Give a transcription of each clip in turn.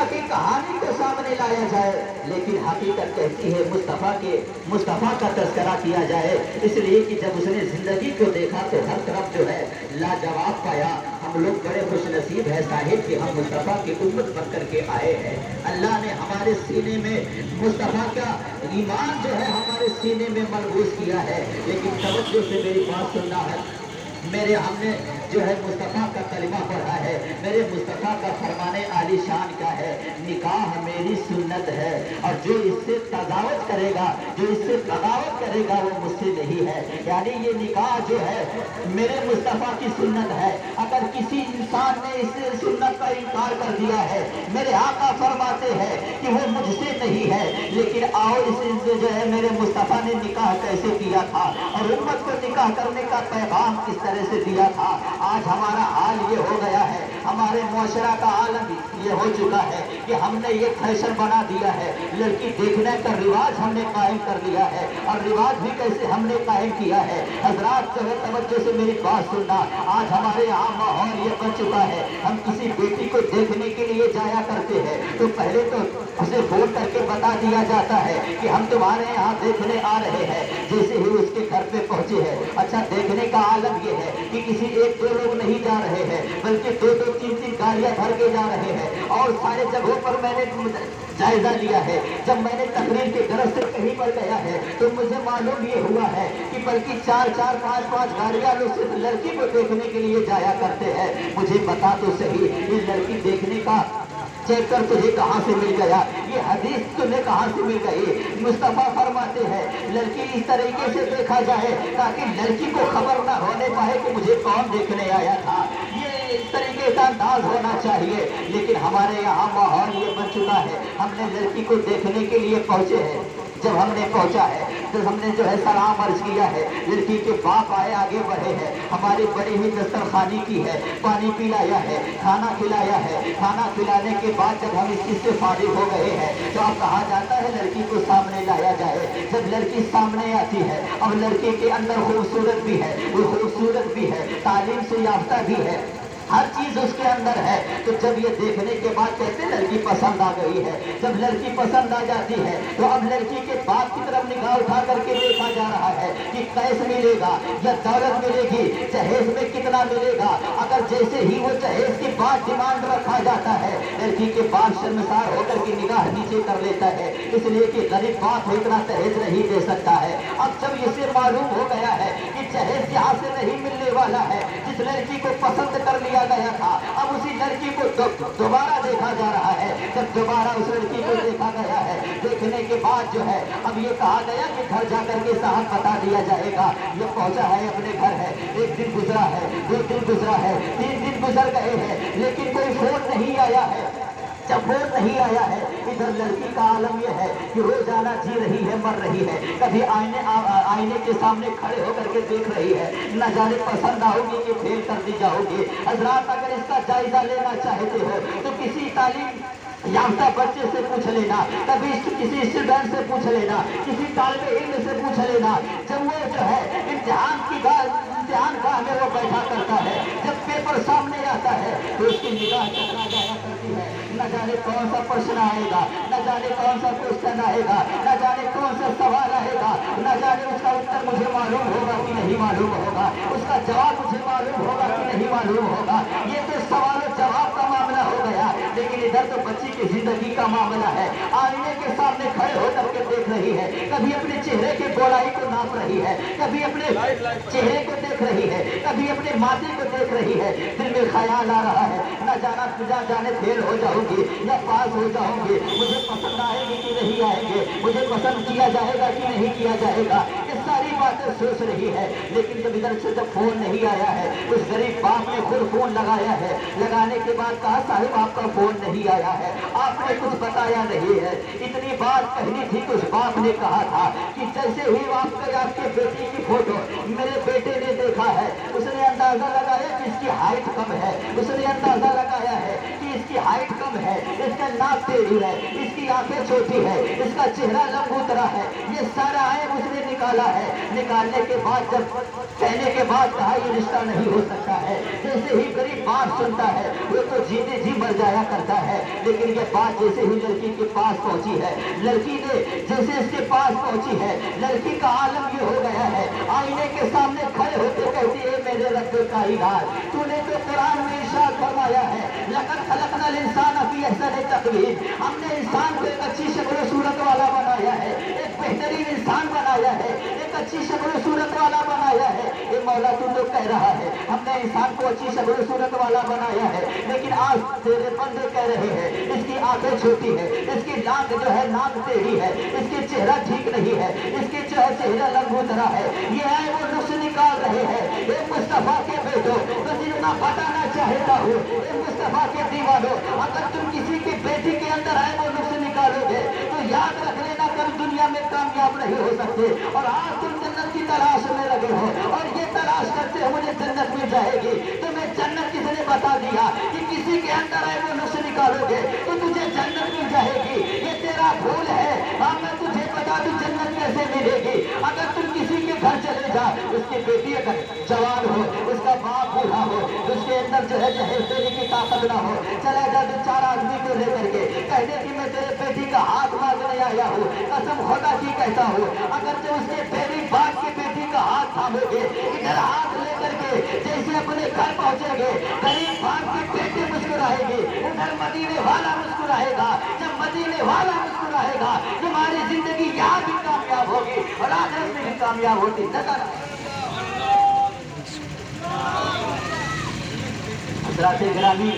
की कहानी को सामने लाया जाए, लेकिन हकीकत कहती है मुस्तफ़ा का तस्करा किया जाए। इसलिए कि जब उसने जिंदगी को देखा तो हर तरफ जो है लाजवाब पाया। हम लोग बड़े खुशनसीब है साहिब कि हम मुस्तफ़ा की उम्मत बन करके आए हैं। अल्लाह ने हमारे सीने में मुस्तफ़ा का ईमान जो है हमारे सीने में मलबूस किया है। लेकिन तवज्जो से मेरी बात सुनना है। हमने जो है मुस्तफ़ा का कलिमा पढ़ा है, मेरे मुस्तफ़ा का फरमाने आली शान का है, निकाह मेरी सुन्नत है, और जो इससे तजावत करेगा, जो इससे बगावत करेगा वो मुझसे नहीं है। यानी ये निकाह जो है मेरे मुस्तफ़ा की सुन्नत है। अगर किसी इंसान ने इस सुन्नत का इनकार कर दिया है, मेरे आका फरमाते हैं कि वो मुझसे नहीं है। लेकिन आओ इससे जो है मेरे मुस्तफ़ा ने निकाह कैसे किया था और उम्मत को निकाह करने का पैगाम किस तरह से दिया था। आज हमारा हाल ये हो गया है, हमारे मुआशरा का आलम ये हो चुका है कि हमने ये फैशन बना दिया है, लड़की देखने का रिवाज हमने कायम कर लिया है। और रिवाज भी कैसे हमने कायम किया है, हजरात जो है तवज्जो से मेरी बात सुनना। आज हमारे यहाँ माहौल ये बन चुका है, हम किसी बेटी को देखने के लिए जाया करते हैं तो पहले तो उसे फोन करके बता दिया जाता है कि हम तुम्हारे यहाँ देखने आ रहे हैं। जैसे ही उसके घर पे पहुंचे हैं, अच्छा देखने का आलम ये है कि किसी एक दो लोग नहीं जा रहे हैं, बल्कि दो दो तीन तीन गाड़ियां भर के जा रहे हैं। और सारे जगहों पर मैंने जायजा लिया है। जब मैंने तकरीर के गरज से कहीं पर गया है तो मुझे मालूम ये हुआ है कि बल्कि चार चार पांच पांच गाड़ियां लोग सिर्फ लड़की को देखने के लिए जाया करते हैं। मुझे बता तो सही, ये लड़की देखने का चेकर तुझे कहाँ से मिल गया, ये हदीस तुम्हें कहाँ से मिल गई। मुस्तफ़ा फरमाते हैं लड़की इस तरीके से देखा जाए ताकि लड़की को खबर ना होने पाए कि मुझे कौन देखने आया था। ये इस तरीके का अंदाज होना चाहिए। लेकिन हमारे यहाँ माहौल ये बन चुका है, हमने लड़की को देखने के लिए पहुंचे हैं। जब हमने पहुंचा है तो हमने जो है सलाम अर्ज किया है, लड़की के बाप आए आगे बढ़े हैं, हमारी बड़ी ही दस्तरखानी की है, पानी पिलाया है, खाना खिलाया है। खाना खिलाने के बाद जब हम इस चीज से फारिग हो गए हैं तो अब कहा जाता है लड़की को सामने लाया जाए। जब लड़की सामने आती है, अब लड़के के अंदर खूबसूरत भी है, वो खूबसूरत भी है, तालीम से याफ्ता भी है, हर चीज उसके अंदर है। तो जब ये देखने के बाद कहते लड़की पसंद आ गई है, जब लड़की पसंद आ जाती है तो अब लड़की के बाप की तरफ निगाह उठा करके देखा जा रहा है कि कैसे मिलेगा या दौलत मिलेगी, जहेज में कितना मिलेगा। अगर जैसे ही वो जहेज के बाद डिमांड रखा जाता है, लड़की के बाप शर्मसार होकर के निगाह नीचे कर लेता है, इसलिए कि गरीब बाप इतना दहेज नहीं दे सकता है। अब जब इसे मालूम हो गया है कि जहेज यहाँ से नहीं मिलने वाला है, जिस लड़की को पसंद कर लिया गया था, अब उसी लड़की को दोबारा देखा जा रहा है। जब दोबारा उस लड़की को देखा गया है, देखने के बाद जो है अब ये कहा गया कि घर जाकर के साहब बता दिया जाएगा ये पहुंचा है, अपने घर है। एक दिन गुजरा है, दो दिन गुजरा है, तीन दिन गुजर गए हैं, लेकिन कोई फोन नहीं आया है। जब फोन नहीं आया है, इधर लड़की का आलम यह है कि रोजाना जी रही है, मर रही है, कभी आईने के सामने खड़े होकर के देख रही है, न जाने पसंद आओगी कि फेल कर दी जाओगी। हजरात अगर इसका जायजा लेना चाहते हो तो किसी तालीम याफ्ता बच्चे से पूछ लेना, कभी किसी स्टूडेंट से पूछ लेना, किसी तालिबे इल्म से पूछ लेना। जब वो जो है इम्तिहान गाह में वो बैठा करता है, जब पेपर सामने आता है तो उसकी निगाह चकरा जाया करती है। न जाने कौन सा प्रश्न आएगा, न जाने कौन सा क्वेश्चन आएगा, न जाने कौन सा सवाल आएगा, न जाने उसका उत्तर मुझे मालूम होगा कि नहीं मालूम होगा, उसका जवाब मुझे मालूम होगा कि नहीं मालूम होगा। ये तो सवाल और जवाब का मामला हो गया, लेकिन इधर तो बच्ची की जिंदगी का मामला है। आईने के सामने खड़े होकर के देख रही है, कभी अपने चेहरे के गोलाई को नाप रही है, कभी अपने चेहरे को देख रही है, कभी अपने माथे को देख रही है। दिल में ख्याल आ रहा है न जाने फेल हो जाऊंगी या पास हो जाऊंगी, मुझे पसंद आएगी कि नहीं आएंगे, मुझे पसंद किया जाएगा कि नहीं किया जाएगा, ये सारी बातें सोच रही है। लेकिन जब इधर से जब फोन नहीं आया है, उस गरीब बाप ने खुद फोन लगाया है, लगाने के बाद कहा साहिब आपका फोन नहीं आया है, आपने कुछ बताया नहीं है। इतनी बात कहनी थी तो उस बाप ने कहा था कि जैसे ही आपके बेटी की फोटो मेरे बेटे ने देखा है, उसने अंदाजा लगाया कि इसकी हाइट कम है, उसने अंदाजा लगाया है कि इसकी हाइट कम है, इसका नाक टेढ़ी है, इसकी आंखें छोटी है, इसका चेहरा लंबूतरा है, ये सारा ऐब उसने निकाला है। निकालने के बाद जब कहने के बाद कहा ये रिश्ता नहीं हो सकता है। जैसे ही गरीब बात सुनता है वो तो जीते जी मर जाया करता है, लेकिन ये बात जैसे ही लड़की के पास पहुंची है, लड़की ने जैसे इसके पास पहुंची है, लड़की का आलम ये हो गया है, आईने के सामने खड़े होकर कहती है मेरे रब का इलाज, तूने तो कुरान में इरशाद फरमाया है लक़द खलक़नल इंसान फी अहसनि तक़वीम, हमने इंसान को एक अच्छी शक्ल सूरत वाला बनाया है, एक बेहतरीन इंसान बनाया है, एक अच्छी शक्ल सूरत वाला बनाया है। ये मौला तू तो कह रहा है हमने इंसान को अच्छी शक्ल सूरत वाला बनाया है, लेकिन आज तेरे बंदे कह रहे हैं इसकी आंखें छोटी है, इसकी नाक जो है नाक टेढ़ी है, इसके चेहरा ठीक नहीं है, इसके जो है चेहरा लंबूतरा है, ये है वो नुक्स निकाल रहे हैं। ये मुस्तफा के बेटो तो जितना बताना चाहता हूँ, ये मुस्तफा के दीवानों, अगर तुम किसी की बेटी के अंदर है वो नुक्स निकालोगे तो याद रख लेना कभी दुनिया में कामयाब नहीं हो सकते। और आज तुम जन्नत की तलाश में लगे हो और ये तलाश करते हो मुझे जन्नत मिल जाएगी, तो मैं जन्नत किसने बता दिया कि किसी के अंदर है वो नुक्स निकालोगे तो तुझे जन्नत मिल जाएगी, ये तेरा भूल है। हाँ मैं तुझे बता दूं जन्नत कैसे मिलेगी। अगर तुम किसी के घर चले जा, उसकी बेटी अगर जवान हो, उसका बाप बूढ़ा हो, उसके अंदर जो है जहर देने की ताकत ना हो, चला जा दो चार आदमी को लेकर के कहने की मैं तेरे बेटी का हाथ मांगने आया हूँ, कसम खुदा की कहता हूँ, अगर जो उसके बेटी बाप की बेटी का हाथ थामोगे, इधर हाथ लेकर के जैसे अपने घर पहुंचेंगे, गरीब बाप की बेटी मुस्कुराएगी, उधर मदीने वाला मुस्कुराएगा। जब मदीने वाला मुस्कुराएगा तुम्हारी जिंदगी यहाँ भी कामयाब होगी और आखिरत में भी कामयाब होती नजर। हज़रात गिरामी,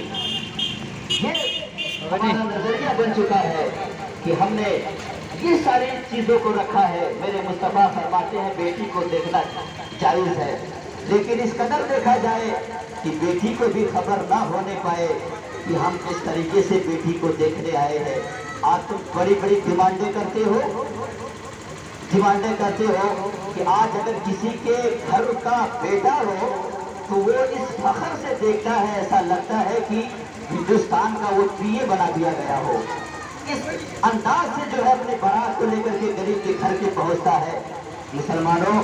ये हमारा नजरिया बन चुका है कि हमने ये सारी चीजों को रखा है। मेरे मुस्तफा फरमाते हैं बेटी को देखना जायज है, लेकिन इस कदर देखा जाए कि बेटी को भी खबर ना होने पाए कि हम किस तरीके से बेटी को देखने आए हैं। आज तुम बड़ी बड़ी डिमांडें करते हो कि आज अगर किसी के घर का बेटा हो तो वो इस फखर से देखता है, ऐसा लगता है कि हिंदुस्तान का वो पीए बना दिया गया हो। इस अंदाज से जो है अपने बारात को लेकर के गरीब के घर के पहुंचता है। मुसलमानों,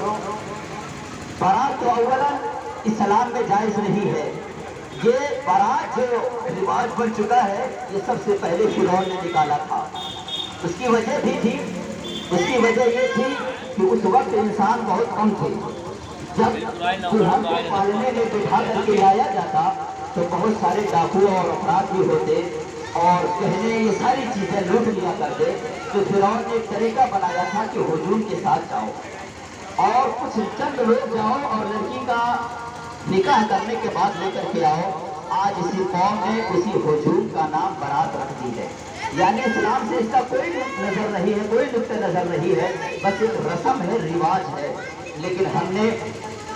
बारात तो अव्वलन इस्लाम में जायज नहीं है। ये बारात जो रिवाज बन चुका है ये सबसे पहले फिरौन ने निकाला था। उसकी वजह भी थी, उसकी वजह ये थी कि उस वक्त इंसान बहुत कम थे। जब दुल्हन को पालने में बिठा करके लाया जाता तो बहुत सारे डाकू और अपराध भी होते और कहने ये सारी चीजें लूट लिया करते। तो फिरौन ने एक तरीका बनाया था कि हुजूम के साथ जाओ और कुछ चंद लोग जाओ और लड़की का निकाह करने के बाद लेकर के आओ। आज इसी कौम ने उसी हुजूम का नाम बारात रख दी है, यानी इस्लाम से इसका कोई नजर नहीं है, कोई नुक्ते नजर नहीं है, बस एक रस्म है, रिवाज है। लेकिन हमने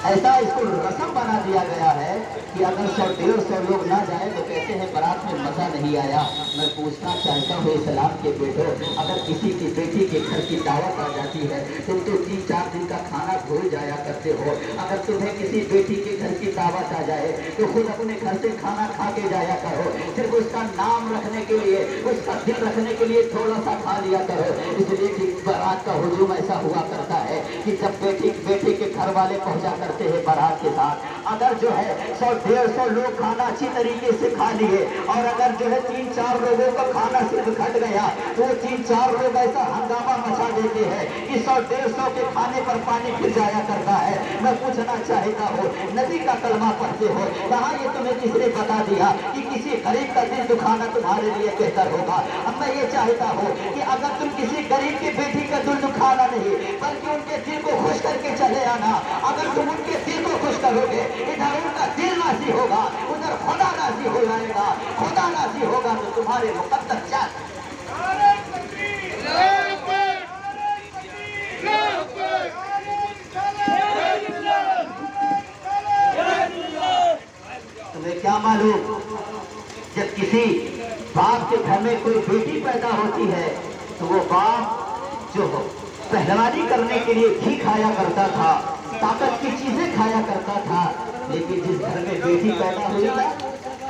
ऐसा इसको रस्म बना दिया गया है कि अगर 100-150 लोग ना जाए तो कहते हैं बारात में मजा नहीं आया। मैं पूछना चाहता हूँ इस्लाम के बेटो, अगर किसी की बेटी के घर की दावत आ जाती है तुम तो 3-4 दिन का खाना भूल जाया करते हो। अगर तुम्हें किसी बेटी के घर की दावत आ जाए तो खुद अपने घर से खाना खा के जाया करो, सिर्फ उसका नाम रखने के लिए, उसका दिल रखने के लिए थोड़ा सा खा लिया करो। इसलिए कि बारात का हुजूम ऐसा हुआ करता है कि जब बेटी के घर वाले पहुंचा करते हैं बारात के साथ, अगर जो है 100-150 लोग खाना अच्छी तरीके से खा लिए और अगर जो है 3-4 लोगों का खाना सिर्फ घट गया तो वो 3-4 लोग ऐसा हंगामा मचा देते हैं कि 100-150 के खाने पर पानी फिर जाया करता है। मैं पूछना चाहता हूँ, नबी का कलमा पढ़ते हो, कहाँ ये तुम्हें किसने बता दिया कि किसी गरीब का दिल दुखाना तुम्हारे लिए बेहतर होगा? अब मैं ये चाहता हूँ कि अगर तुम किसी गरीब की बेटी का दिल दुखाना नहीं बल्कि उनके दिल को खुश करके चले आना। अगर तुम उनके दिल को खुश करोगे, इधर उनका दिल राजी होगा, उधर खुदा राजी हो जाएगा। खुदा राजी होगा तो तुम्हारे मुकद्दस जात तुम्हें क्या मालूम, जब किसी बाप के घर में कोई बेटी पैदा होती है तो वो बाप जो पहलवानी करने के लिए घी खाया करता था, ताकत की चीजें खाया करता था, लेकिन जिस घर में बेटी पैदा हुई ना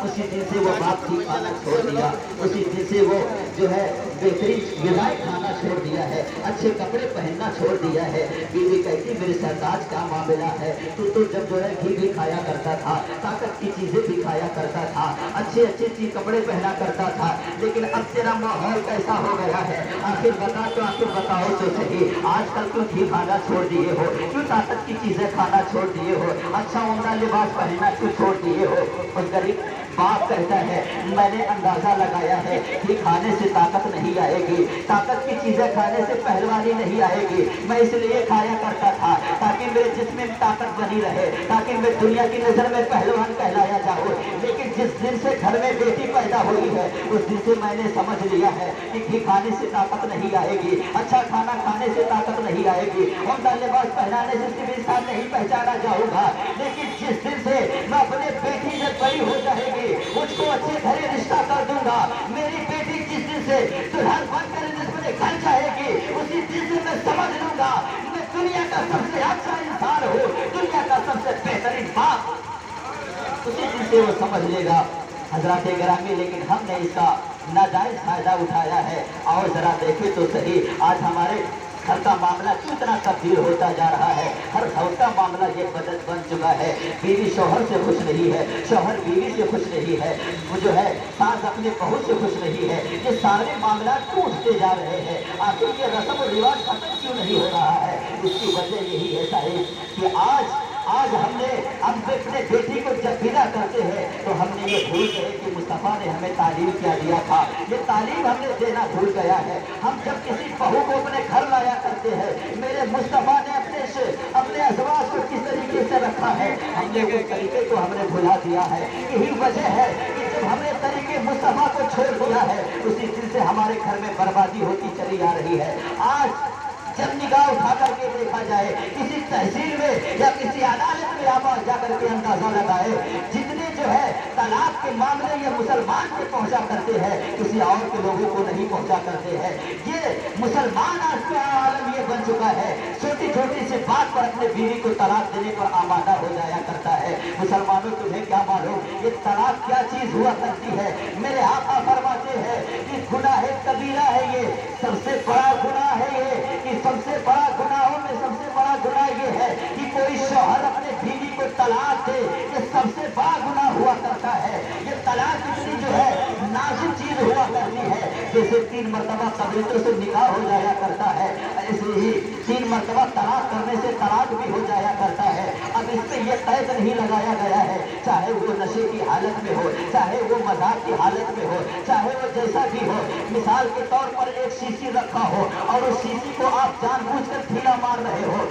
उसी दिन से वो बाप की खाना छोड़ दिया, उसी दिन से वो जो है बेहतरीन ग़िज़ाएं खाना छोड़ दिया है, अच्छे कपड़े पहनना छोड़ दिया है। बीवी कहती मेरे सरताज क्या मामला है, तू तो जब जो है घी भी खाया करता था, ताकत की चीजें भी खाया करता था, अच्छे अच्छे चीज कपड़े पहना करता था, लेकिन अब तेरा माहौल कैसा हो गया है, आखिर बता तो आखिर बताओ तो सही, आजकल क्यों घी खाना छोड़ दिए हो, क्यों ताकत की चीजें खाना छोड़ दिए हो, अच्छा उमदा लिबास पहनना क्यों छोड़ दिए हो। उस गरीब बाप कहता है मैंने अंदाजा लगाया है कि खाने से ताकत नहीं आएगी, ताकत की चीजें खाने से पहलवानी नहीं आएगी, मैं इसलिए खाया करता था ताकि मेरे जिस्म में ताकत बनी रहे, ताकि मैं दुनिया की नजर में पहलवान कहलाया जाऊं। लेकिन जिस दिन से घर में बेटी पैदा हुई है उस दिन से मैंने समझ लिया है कि घी खाने से ताकत नहीं आएगी, अच्छा खाना खाने से ताकत नहीं आएगी, उम्दा लिबास पहनाने से सिर्फ इंसान नहीं पहचाना जाऊंगा। लेकिन जिस दिन से मैं अपने बेटी जब बड़ी हो जाएगी उसको अच्छे घरे रिश्ता कर दूंगा, मेरी बेटी जिस दिन से दुल्हन बनकर अपने घर जाएगी उसी दिन से मैं समझ लूंगा मैं दुनिया का सबसे अच्छा इंसान हूँ, दुनिया का सबसे बेहतरीन बाप, उसी दिन से वो समझ लेगा। हजरात गिरामी, लेकिन हमने इसका नाजायज फायदा उठाया है। और जरा देखें तो सही आज हमारे घर का मामला क्यों इतना तब्दील होता जा रहा है। हर घर का मामला ये बन चुका है, बीवी शौहर से खुश नहीं है, शौहर बीवी से खुश नहीं है, वो जो है सास अपने बहू से खुश नहीं है। ये सारे मामला टूटते जा रहे हैं। आखिर ये रस्म और रिवाज खत्म क्यों नहीं हो रहा है? इसकी वजह यही है साहिब कि आज हमने अपने बेटी को जब विदा करते हैं तो हमने ये भूल गए कि मुस्तफ़ा ने हमें तालीम क्या दिया था, ये तालीम हमने देना भूल गया है। हम जब किसी बहू को अपने घर लाया करते हैं, मेरे मुस्तफ़ा ने अपने अज़वाज को किस तरीके से रखा है, हमने उस तरीके को हमने भुला दिया है। यही वजह है कि जब हमने तरीके मुस्तफ़ा को छोड़ दिया है उसी दिन से हमारे घर में बर्बादी होती चली आ रही है। आज जब निगाह उठा करके देखा जाए किसी तहसील में या किसी अदालत में आप जाकर के अंदाजा लगाए, जितने जो है तलाक के मामले ये मुसलमान से पहुंचा करते हैं, किसी और के लोगों को नहीं पहुंचा करते हैं। ये मुसलमान आज का आलम ये बन चुका है, छोटी छोटी सी बात पर अपने बीवी को तलाक देने पर आमादा हो जाया करता है। मुसलमानों तुम्हें क्या मालूम ये तलाक क्या चीज हुआ करती है। मेरे आका फरमाते हैं कि गुनाह कबीरा है, ये सबसे बड़ा गुनाह है, ये सबसे बड़ा गुनाहों में सबसे बड़ा गुनाह ये है कि कोई शौहर अपने बीवी को तलाक दे, ये सबसे बड़ा गुनाह हुआ करता है। ये तलाक इतनी जो है नाजुक चीज हुआ करती है, जैसे 3 मरतबा कबीलों से निकाह हो जाया करता है, ऐसे ही 3 मरतबा तलाक करने से तलाक भी हो जाया करता है। अब इस पे ये कैद नहीं लगाया गया है, चाहे वो नशे की हालत में हो, चाहे वो मजाक की हालत में हो, चाहे वो जैसा भी हो। मिसाल के तौर पर एक शीशी रखा हो और उस शीशी को आप जानबूझकर ढीला मार रहे हो,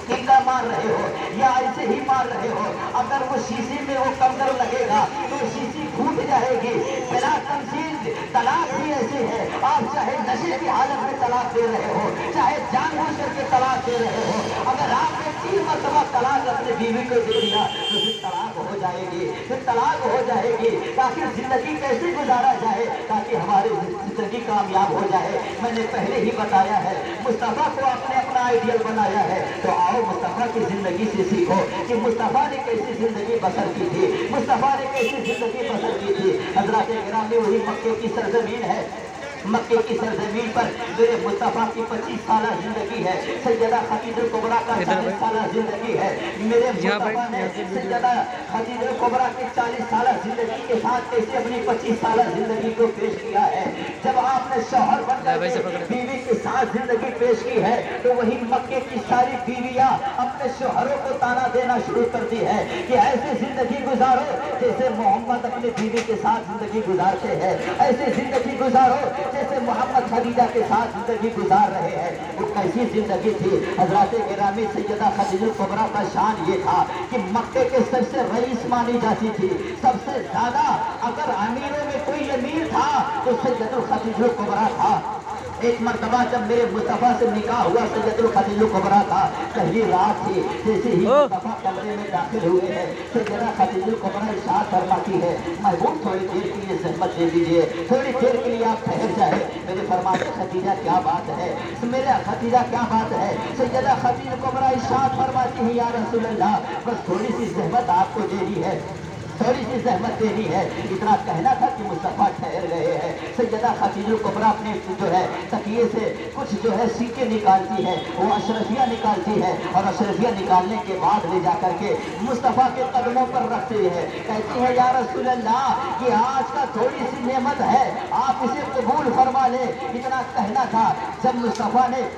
टिक्का मार रहे हो या ऐसे ही मार रहे हो, अगर वो शीशी में वो कंकर लगेगा तो शीशी फूट जाएगी। बिना तमसील तलाक भी ऐसे है, आप चाहे नशे की हालत में तलाक दे रहे हो, चाहे जानबूझ करके तलाक दे रहे हो, अगर आपने 3 मरतबा तलाक अपने बीवी को दे दिया तो फिर तलाक हो जाएगी, फिर तलाक हो जाएगी। ताकि जिंदगी कैसे गुजारा जाए, ताकि हमारी जिंदगी कामयाब हो जाए। मैंने पहले ही बताया है मुस्तफ़ा को आपने अपना आइडियल बनाया है, तो आओ मुस्तफ़ा की जिंदगी से सीखो कि मुस्तफ़ा ने कैसी जिंदगी बसर की थी, मुस्तफ़ा ने कैसी जिंदगी बसर की थी। हज़रात गिरामी वही मक्के की सरजमीन है, मक्के की सरजमीन पर मेरे मुस्तफ़ा की 25 साल जिंदगी है, सैयदा खदीजा कुबरा का 40 साल जिंदगी है। मेरे मुस्तफ़ा ने सैयदा खदीजा कुबरा की 40 साल जिंदगी के साथ कैसे अपनी 25 साल जिंदगी को पेश किया है। जब आपने शौहर बनकर बीवी के साथ जिंदगी पेश की है तो वही मक्के की सारी बीवियां अपने शौहरों को ताना देना शुरू कर दी है कि ऐसे जिंदगी गुजारो जैसे मोहम्मद अपने बीवी के साथ जिंदगी गुजारते हैं, ऐसे जिंदगी गुजारो जैसे मोहम्मद खदीजा के साथ जिंदगी गुजार रहे हैं। वो कैसी जिंदगी थी। हजरत गिरामी सैयदा खदीजा कुबरा का शान ये था कि मक्के के सबसे रईस मानी जाती थी, सबसे ज्यादा अगर अमीरों में कोई अमीर था तो सैयदा खदीजा कुबरा था। एक मरतबा जब मेरे मुस्तफ़ा से निकाह हुआ, सैयदा खदीजा कुबरा था, पहली रात थी, जैसे ही मुस्तफ़ा कमरे में दाखिल हुए हैं सैयदा खदीजा कुबरा इरशाद फरमाती है महबूब थोड़ी देर के लिए ज़हमत दे दीजिए, थोड़ी देर के लिए आप ठहर जाए। मेरे फरमाते खदीजा क्या बात है, मेरे खदीजा क्या बात है। सैयदा खदीजा कुबरा इरशाद फरमाती है या रसूल अल्लाह बस थोड़ी सी ज़हमत आपको देनी है। थोड़ी सी जहमत देनी है। इतना कहना था कि मुस्तफ़ा ठहर गए हैं। सैयदा खदीजा कुबरा अपने जो है तकिए से कुछ जो है सीके निकालती है, वो अशरफिया निकालती है और अशरफिया निकालने के बाद ले जाकर के मुस्तफ़ा के कदमों पर रखती है। कहती है या रसूल अल्लाह कि आज का थोड़ी सी नेमत है, आप इसे कबूल फरमा ले। इतना कहना था। जब मुस्तफ़ा ने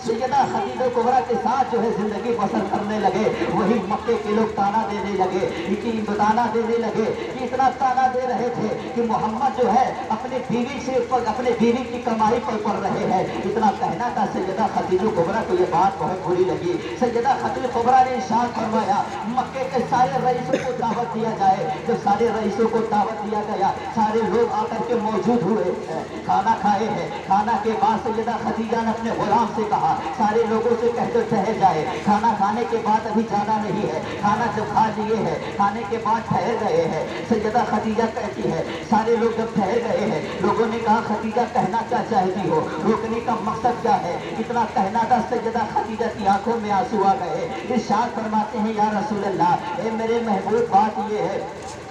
सैयदा खदीजा कुबरा के साथ जो है जिंदगी बसर करने लगे, वही मक्के के लोग ताना देने लगे, बताना देने लगे कि इतना ताना दे रहे थे कि मोहम्मद जो है अपने बीवी से अपने बीवी की कमाई पर पड़ रहे हैं। इतना कहना था। सैयदा खदीजा कुबरा को ये बात बहुत बुरी लगी। सैयदा खदीजा कुबरा ने इरशाद फरमाया मक्के के सारे रईसों को दावत दिया जाए। जब सारे रईसों को दावत दिया गया, सारे लोग आकर के मौजूद हुए, खाना खाए हैं। खाना के बाद सैयदा खदीजा ने अपने गुलाम से कहा सारे लोगों से कह दो ठहर जाए, खाना खाने के बाद अभी जाना नहीं है। खाना जब खा लिए है, खाने के बाद ठहर गए हैं। सैयदा खदीजा कहती है सारे लोग जब ठहर गए हैं, लोगों ने कहा खदीजा कहना क्या चाहती हो, रोकने का मकसद क्या है। इतना कहना था। सैयदा खदीजा की आंखों में आंसू आ गए। इरशाद फरमाते हैं या रसूल अल्लाह, ए मेरे महबूब बात ये है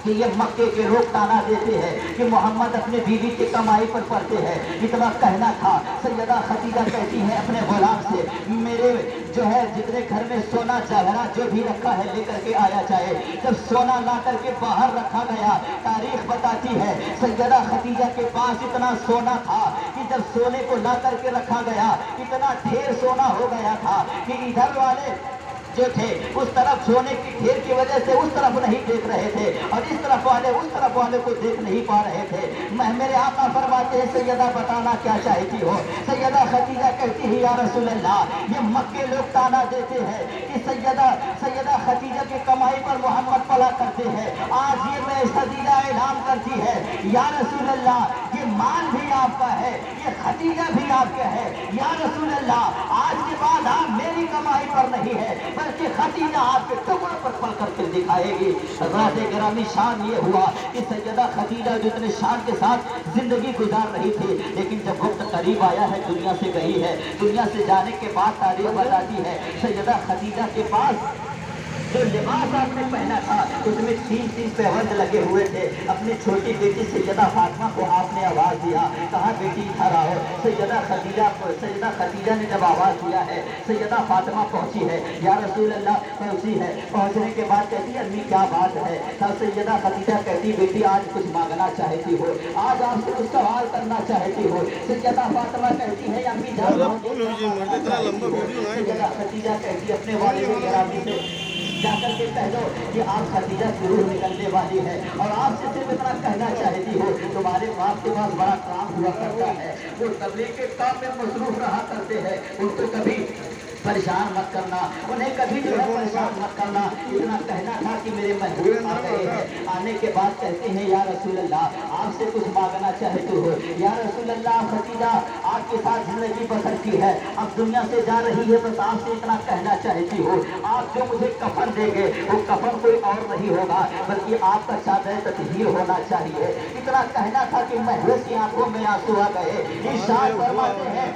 कि ये मक्के के लोग ताना देते हैं कि मोहम्मद अपने बीवी की कमाई पर पड़ते हैं। इतना कहना था। सैयदा खदीजा कहती है अपने गुलाम से मेरे जो है जितने घर में सोना जवाहरात जो भी रखा है लेकर के आया जाए। जब सोना ला करके बाहर रखा गया, तारीख बताती है सैयदा खदीजा के पास इतना सोना था कि जब सोने को ला करके रखा गया, इतना ढेर सोना हो गया था कि इधर वाले जो थे उस तरफ सोने की ढेर की वजह से उस तरफ नहीं देख रहे थे और इस तरफ वाले उस तरफ वाले को देख नहीं पा रहे थे। मेरे आका फरमाते हैं सैयदा बताना क्या चाहती हो। सैयदा खदीजा कहती है या रसूल अल्लाह, ये मक्के लोग ताना देते हैं कि सैयदा खदीजा की कमाई पर मोहम्मद पला करते हैं। आज ये मैं खदीजा ऐलान करती है या रसूल अल्लाह, ये माल भी आपका है, ये खदीजा भी आपका है। या रसूल अल्लाह, आज के बाद आप मेरी कमाई पर नहीं है बल्कि खदीजा आपके टुकड़ों पर पल करके दिखाएगी। रात गिरामी शान ये हुआ कि सैयदा खदीजा जो इतने शान के साथ जिंदगी गुजार रही थी, लेकिन जब वक्त करीब आया है, दुनिया से गई है, दुनिया से जाने के बाद तारीख बताती है सैयदा खदीजा के पास जो लिबास आपने पहना था उसमें 3 पैबंद लगे हुए थे। अपनी छोटी बेटी सैयदा फातिमा को आपने आवाज दिया, कहा बेटी इधर आओ। सैयदा खदीजा ने जब आवाज दिया है, सैयदा फातिमा पहुंची है, या रसूल अल्लाह पहुंची है। पहुंचने के बाद कहती है अम्मी क्या बात है। तब सैयदा खदीजा कहती बेटी आज कुछ मांगना चाहती हो, आज आपसे कुछ सवाल करना चाहती हो। सैयदा फातिमा कहती है अम्मी सैयदा खदीजा कहती अपने वालिद गिरामी से जाकर के कह दो कि आप खदीजा की रूह निकलने वाली है और आपसे सिर्फ इतना कहना चाहती हो तुम्हारे बाप के पास बड़ा काम हुआ करता है, वो तबलीग के काम में मसरूफ रहा करते हैं, उनको कभी परेशान मत करना, उन्हें कभी जो है परेशान मत करना। इतना कहना था कि मेरे महबूब आ गए हैं। आने के बाद कहते हैं या रसूल अल्लाह, आपसे कुछ मांगना चाहते हो। या रसूल अल्लाह, खदीजा आपके साथ जिंदगी बसर की है, अब दुनिया से जा रही है, बस आपसे इतना कहना चाहती हो आप जो मुझे कफन देंगे वो कफन कोई और नहीं होगा बल्कि आपका चादर तत्हीर होना चाहिए। इतना कहना था कि महबूब की आंखों में आंसू आ गए। इरशाद फरमाते हैं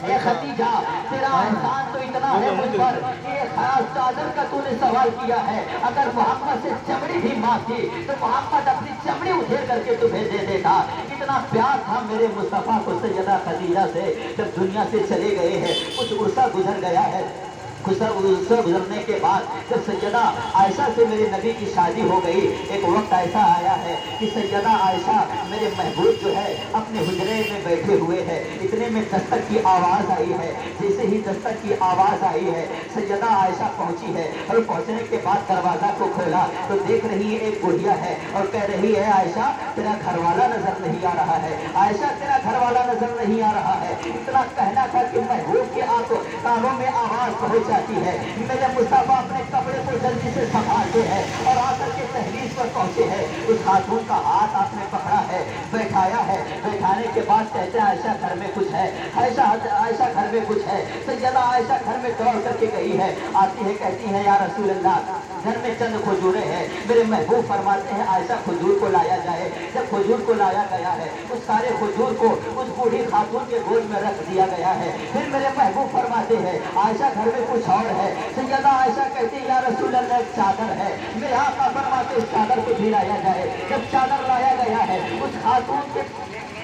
ए खदीजा, तेरा एहसान तो इतना है मुझ पर कि एक खास चादर का तूने सवाल किया है, अगर मोहम्मद से चमड़ी भी मांगती तो मोहम्मद अपनी चमड़ी उधेड़ करके तुम्हें दे देता। इतना प्यार था मेरे मुस्तफा को सैयदा खदीजा से। जब दुनिया से चले गए हैं, कुछ उर्सा गुजर गया है, गुजरने के बाद जब सैयदा आयशा से मेरे नबी की शादी हो गई, एक वक्त ऐसा आया है कि सैयदा आयशा मेरे महबूब जो है अपने हुजरे में बैठे हुए हैं, इतने में दस्तक की आवाज़ आई है। जैसे ही दस्तक की आवाज़ आई है, सैयदा आयशा पहुंची है और पहुंचने के बाद दरवाज़ा को खोला तो देख रही है एक बुढ़िया है और कह रही है आयशा तेरा घरवाला नजर नहीं आ रहा है, आयशा तेरा घरवाला नजर नहीं आ रहा है। इतना कहना था कि महबूब के कानों में आवाज़ पहुंच जाती है। मेरे मुस्तफा अपने कपड़े को जल्दी से संभालते हैं और आकर के दहलीज पर पहुंचे हैं। उस खातून का हाथ आपने पकड़ा है, बैठाया है। बैठाने के बाद कहते हैं आयशा घर में कुछ है, आयशा घर में कुछ है। सैयदा आयशा घर में दौड़ करके गई है, आती है कहती है या रसूल अल्लाह घर में चंद खजूरें हैं। मेरे महबूब फरमाते हैं आयशा खजूर को लाया जाए। जब खजूर को लाया गया है, उस सारे खजूर को उस बूढ़ी खातून के गोद में रख दिया गया है। फिर मेरे महबूब फरमाते हैं आयशा घर में कुछ और है। सैयदा आयशा कहती है या रसूल अल्लाह एक चादर है। मेरे आका फरमाते इस चादर को भी लाया जाए। जब चादर लाया गया है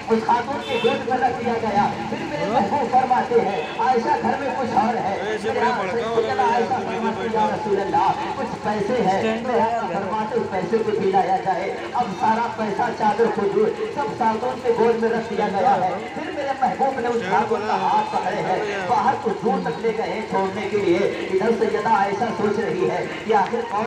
उस खातून के गोद में रख दिया गया। फिर मेरे महबूब फरमाते हैं आयशा घर में कुछ और है। आयशा फरमाती या रसूल अल्लाह कुछ पैसे हैं। मेरे आका फरमाते उस पैसे को भी लाया जाए। अब सारा पैसा चादर खजूर सब खातून के गोद में रख दिया गया है। फिर मेरे महबूब ने उस खातून का हाथ पकड़े हैं, बाहर कुछ दूर तक ले गए छोड़ने के लिए। इधर सैयदा आयशा सोच रही है कि आखिर